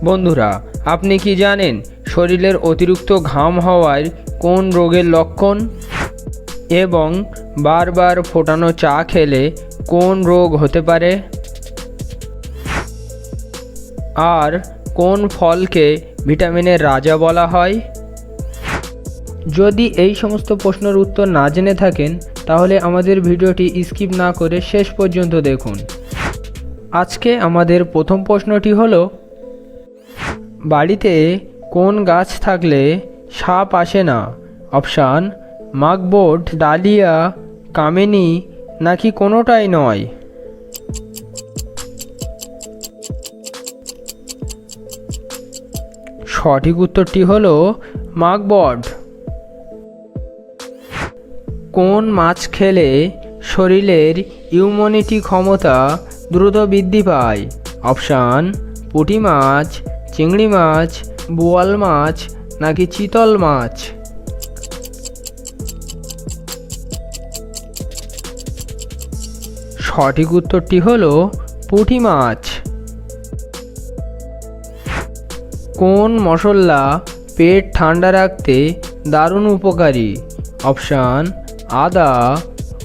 বন্ধুরা, আপনি কি জানেন শরীরের অতিরিক্ত ঘাম হওয়ার কোন রোগের লক্ষণ? এবং বারবার ফোটানো চা খেলে কোন রোগ হতে পারে? আর কোন ফলকে ভিটামিনের রাজা বলা হয়? যদি এই সমস্ত প্রশ্নের উত্তর না জেনে থাকেন তাহলে আমাদের ভিডিওটি স্কিপ না করে শেষ পর্যন্ত দেখুন। আজকে আমাদের প্রথম প্রশ্নটি হলো, বাড়িতে কোন গাছ থাকলে সাপ আসে না? অপশান: মাকবোর্ড, ডালিয়া, কামিনী, নাকি কোনোটাই নয়? সঠিক উত্তরটি হলো মাকবোর্ড। কোন মাছ খেলে শরীরের ইমিউনিটি ক্ষমতা দ্রুত বৃদ্ধি পায়? অপশান: পুঁটি মাছ, চিংড়ি মাছ, বোয়াল মাছ, নাকি চিতল মাছ? সঠিক উত্তরটি হলো পুঁটি মাছ। কোন মশলা পেট ঠান্ডা রাখতে দারুণ উপকারী? অপশান: আদা,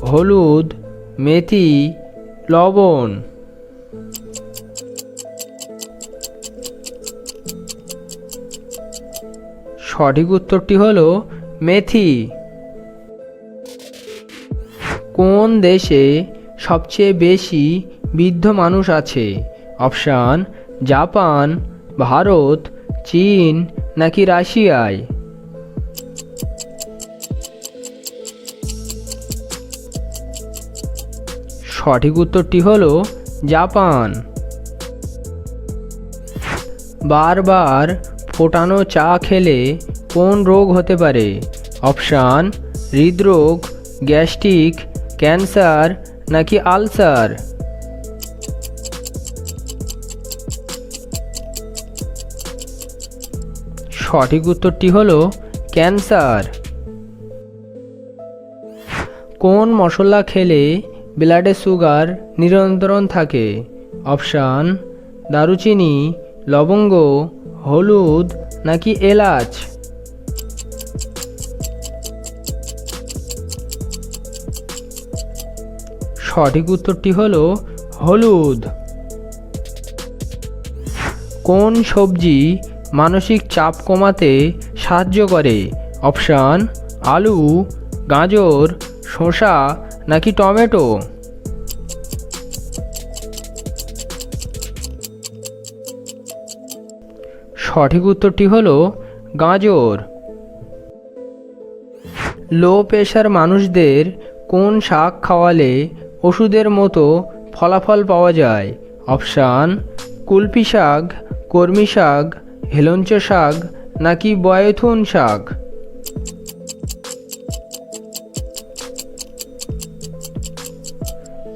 হলুদ, মেথি, লবণ। সঠিক উত্তরটি হলো মেথি। কোন দেশে সবচেয়ে বেশি বৃদ্ধ মানুষ আছে? অপশান: জাপান, ভারত, চীন, নাকি রাশিয়ায়? সঠিক উত্তরটি হলো জাপান। বারবার ফোটানো চা খেলে কোন রোগ হতে পারে? অপশান: হৃদরোগ, গ্যাস্ট্রিক, ক্যান্সার, নাকি আলসার? সঠিক উত্তরটি হলো ক্যান্সার। কোন মশলা খেলে ব্লাডে সুগার নিয়ন্ত্রণ থাকে? অপশান: দারুচিনি, লবঙ্গ, হলুদ, নাকি এলাচ? সঠিক উত্তরটি হলো হলুদ। কোন সবজি মানসিক চাপ কমাতে সাহায্য করে? অপশান: আলু, গাজর, শসা, নাকি টমেটো? সঠিক উত্তরটি হলো গাজর। লো প্রেশার মানুষদের কোন শাক খাওয়ালে ওষুধের মতো ফলাফল পাওয়া যায়? অপশান: কুলপি শাক, কলমি শাক, হেলঞ্চ শাক, নাকি বয়থুন শাক?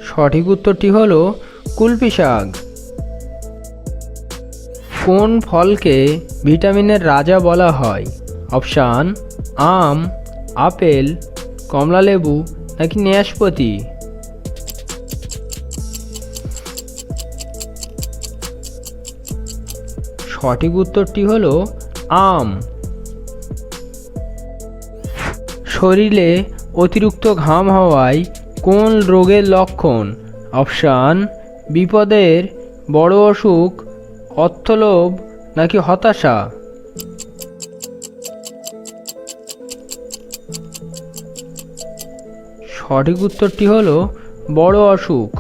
সঠিক উত্তরটি হলো কুলপি শাক। কোন ফলকে ভিটামিনের রাজা বলা হয়? অপশান: আম, আপেল, কমলালেবু, নাকি নাশপাতি? সঠিক উত্তরটি হলো আম। শরীরে অতিরিক্ত ঘাম হওয়ায় কোন রোগের লক্ষণ? অপশান: বিপদের বড় অসুখ, অর্থলোভ, নাকি হতাশা? সঠিক উত্তরটি হলো বড় অসুখ।